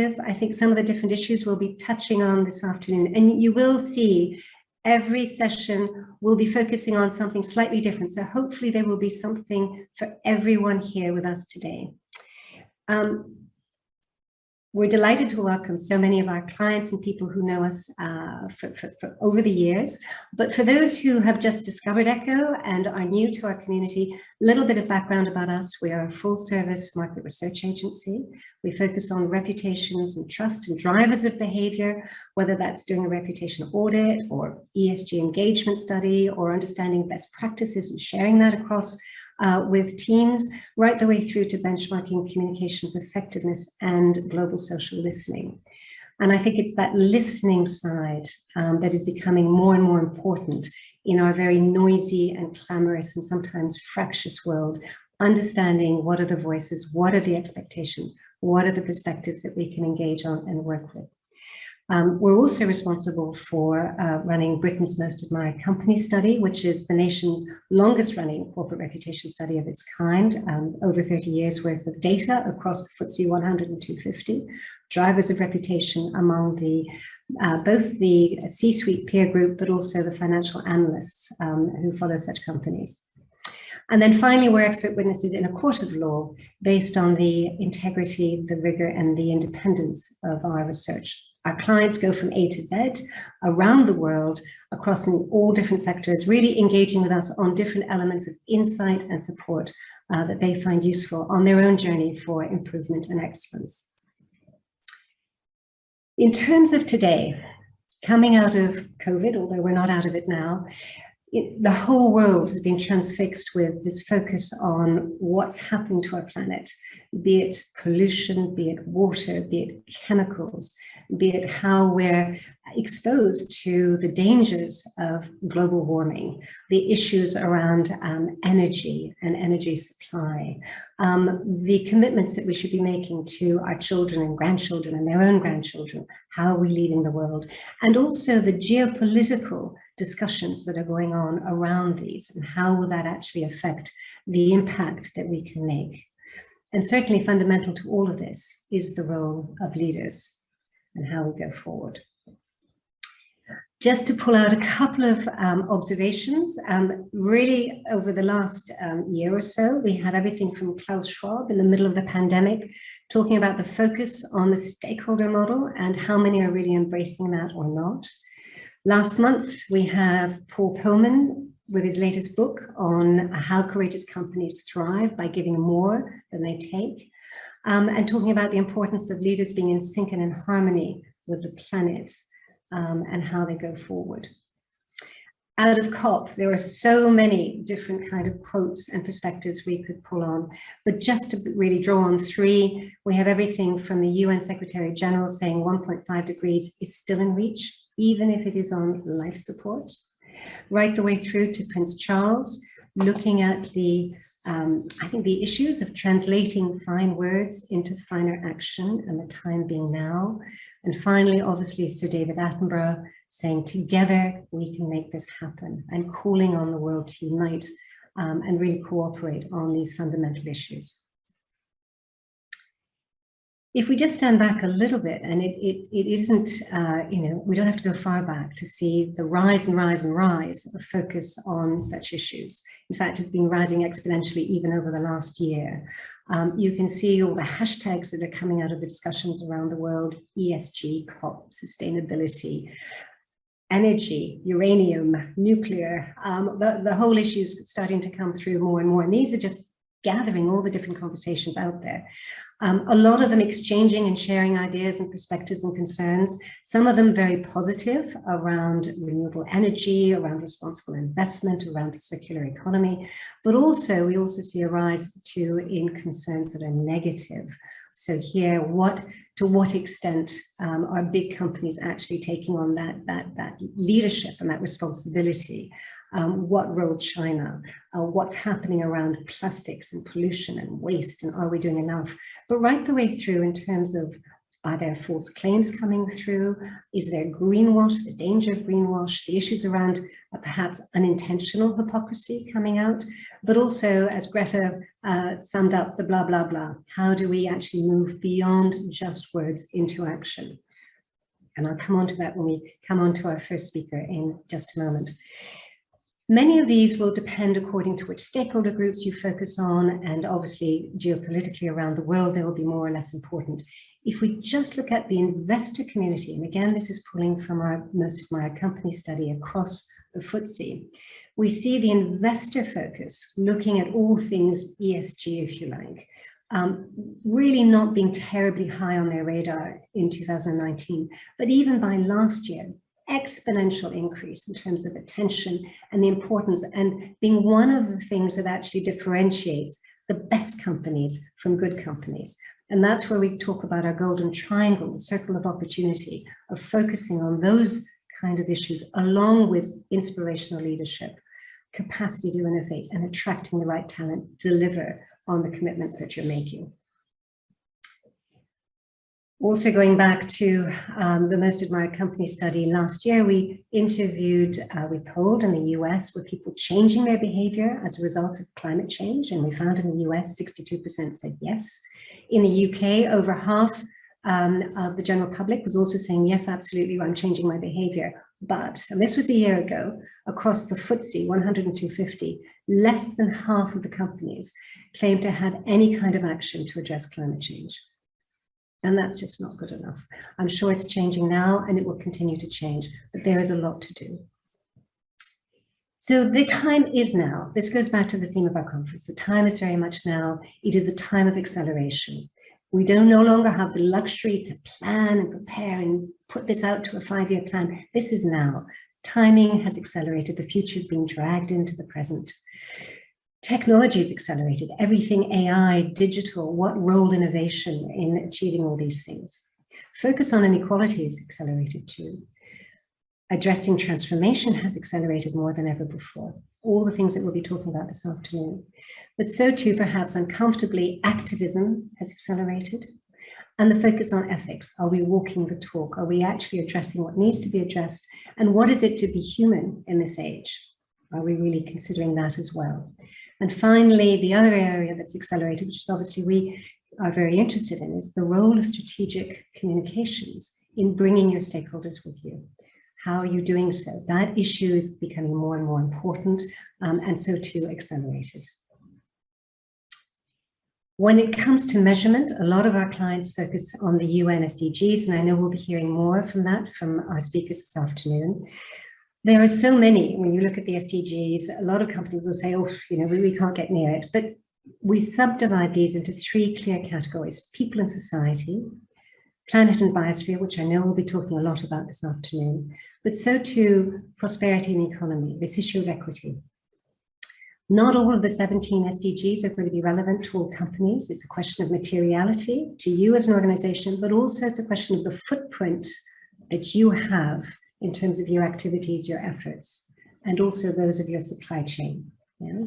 perspective. I think some of the different issues we'll be touching on this afternoon, and you will see every session will be focusing on something slightly different. So hopefully there will be something for everyone here with us today. We're delighted to welcome so many of our clients and people who know us for over the years. But for those who have just discovered ECHO and are new to our community, a little bit of background about us. We are a full-service market research agency. We focus on reputations and trust and drivers of behavior, whether that's doing a reputation audit or ESG engagement study or understanding best practices and sharing that across with teams, right the way through to benchmarking communications effectiveness and global social listening. And I think it's that listening side that is becoming more and more important in our very noisy and clamorous and sometimes fractious world, understanding what are the voices, what are the expectations, what are the perspectives that we can engage on and work with. We're also responsible for running Britain's Most Admired Company study, which is the nation's longest running corporate reputation study of its kind, over 30 years worth of data across the FTSE 100 and 250, drivers of reputation among the both the C-suite peer group, but also the financial analysts who follow such companies. And then finally, we're expert witnesses in a court of law based on the integrity, the rigor, and the independence of our research. Our clients go from A to Z around the world, across in all different sectors, really engaging with us on different elements of insight and support that they find useful on their own journey for improvement and excellence. In terms of today, coming out of COVID, although we're not out of it now, the whole world has been transfixed with this focus on what's happening to our planet, be it pollution, be it water, be it chemicals, be it how we're exposed to the dangers of global warming, the issues around energy and energy supply, the commitments that we should be making to our children and grandchildren and their own grandchildren, how are we leaving the world, and also the geopolitical discussions that are going on around these and how will that actually affect the impact that we can make. And certainly fundamental to all of this is the role of leaders and how we go forward. Just to pull out a couple of observations, really over the last year or so, we had everything from Klaus Schwab in the middle of the pandemic, talking about the focus on the stakeholder model and how many are really embracing that or not. Last month, we have Paul Pullman with his latest book on how courageous companies thrive by giving more than they take, and talking about the importance of leaders being in sync and in harmony with the planet. And how they go forward. Out of COP, there are so many different kind of quotes and perspectives we could pull on, but just to really draw on three, we have everything from the UN Secretary General saying 1.5 degrees is still in reach, even if it is on life support, right the way through to Prince Charles, looking at the I think the issues of translating fine words into finer action and the time being now. And finally, obviously, Sir David Attenborough saying together we can make this happen and calling on the world to unite and really cooperate on these fundamental issues. If we just stand back a little bit, and it isn't, we don't have to go far back to see the rise and rise and rise of focus on such issues. In fact, it's been rising exponentially even over the last year. You can see all the hashtags that are coming out of the discussions around the world: ESG, COP, sustainability, energy, uranium, nuclear. The whole issue is starting to come through more and more, and these are just gathering all the different conversations out there. A lot of them exchanging and sharing ideas and perspectives and concerns, some of them very positive around renewable energy, around responsible investment, around the circular economy, but also we also see a rise too in concerns that are negative. So here, to what extent are big companies actually taking on that leadership and that responsibility? What role China? What's happening around plastics and pollution and waste, and are we doing enough? But right the way through in terms of Are there false claims coming through? Is there greenwash, the danger of greenwash, the issues around perhaps unintentional hypocrisy coming out, but also, as Greta summed up, the blah, blah, blah. How do we actually move beyond just words into action? And I'll come on to that when we come on to our first speaker in just a moment. Many of these will depend according to which stakeholder groups you focus on, and obviously geopolitically around the world, they will be more or less important. If we just look at the investor community, and again, this is pulling from our most admired company study across the FTSE, we see the investor focus looking at all things ESG, if you like, really not being terribly high on their radar in 2019, but even by last year, exponential increase in terms of attention and the importance, and being one of the things that actually differentiates the best companies from good companies. And that's where we talk about our golden triangle, the circle of opportunity, of focusing on those kind of issues along with inspirational leadership, capacity to innovate, and attracting the right talent, deliver on the commitments that you're making. Also going back to the most admired company study last year, we interviewed, we polled in the US, were people changing their behavior as a result of climate change? And we found in the US, 62% said yes. In the UK, over half of the general public was also saying, yes, absolutely, I'm changing my behavior. But, and this was a year ago, across the FTSE 100 and 250, less than half of the companies claimed to have any kind of action to address climate change. And that's just not good enough. I'm sure it's changing now and it will continue to change, but there is a lot to do. So the time is now. This goes back to the theme of our conference. The time is very much now. It is a time of acceleration. We don't no longer have the luxury to plan and prepare and put this out to a 5-year plan. This is now. Timing has accelerated. The future is being dragged into the present. Technology is accelerated. Everything AI, digital, what role innovation in achieving all these things. Focus on inequality is accelerated too. Addressing transformation has accelerated more than ever before. All the things that we'll be talking about this afternoon. But so too, perhaps uncomfortably, activism has accelerated. And the focus on ethics. Are we walking the talk? Are we actually addressing what needs to be addressed? And what is it to be human in this age? Are we really considering that as well? And finally, the other area that's accelerated, which is obviously we are very interested in, is the role of strategic communications in bringing your stakeholders with you. How are you doing so? That issue is becoming more and more important, and so too accelerated. When it comes to measurement, a lot of our clients focus on the UN SDGs, and I know we'll be hearing more from that from our speakers this afternoon. There are so many, when you look at the SDGs, a lot of companies will say, oh, you know, we can't get near it. But we subdivide these into 3 clear categories: people and society, planet and biosphere, which I know we'll be talking a lot about this afternoon, but so too prosperity and economy, this issue of equity. Not all of the 17 SDGs are going to be relevant to all companies. It's a question of materiality to you as an organization, but also it's a question of the footprint that you have in terms of your activities, your efforts, and also those of your supply chain. Yeah?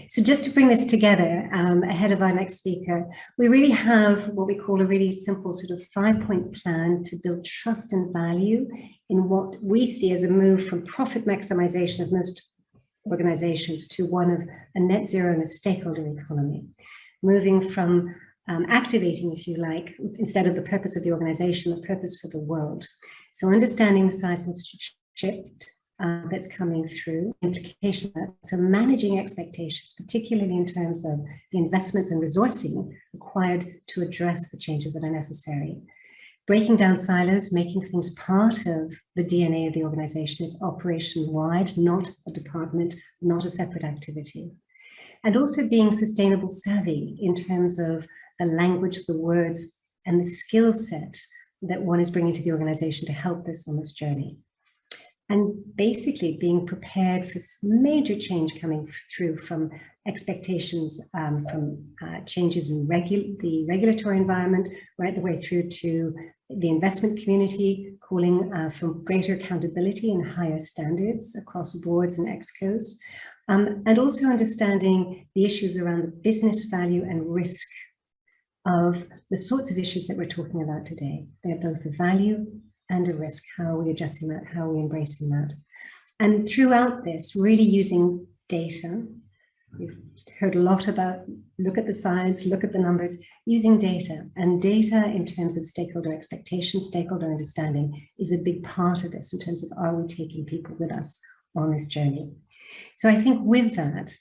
So just to bring this together ahead of our next speaker, we really have what we call a really simple sort of 5-point plan to build trust and value in what we see as a move from profit maximization of most organizations to one of a net zero and a stakeholder economy, moving from activating, if you like, instead of the purpose of the organization, the purpose for the world. So understanding the seismic shift that's coming through, implication of that, so managing expectations, particularly in terms of the investments and resourcing required to address the changes that are necessary. Breaking down silos, making things part of the DNA of the organization is operation-wide, not a department, not a separate activity. And also being sustainable savvy in terms of the language, the words, and the skill set that one is bringing to the organization to help this on this journey. And basically being prepared for major change coming through from expectations from changes in the regulatory environment, right the way through to the investment community, calling for greater accountability and higher standards across boards and excos, and also understanding the issues around the business value and risk of the sorts of issues that we're talking about today. They're both a value and a risk. How are we addressing that? How are we embracing that? And throughout this, really using data. We've heard a lot about look at the science, look at the numbers, using data. And data in terms of stakeholder expectations, stakeholder understanding is a big part of this in terms of are we taking people with us on this journey? So I think with that,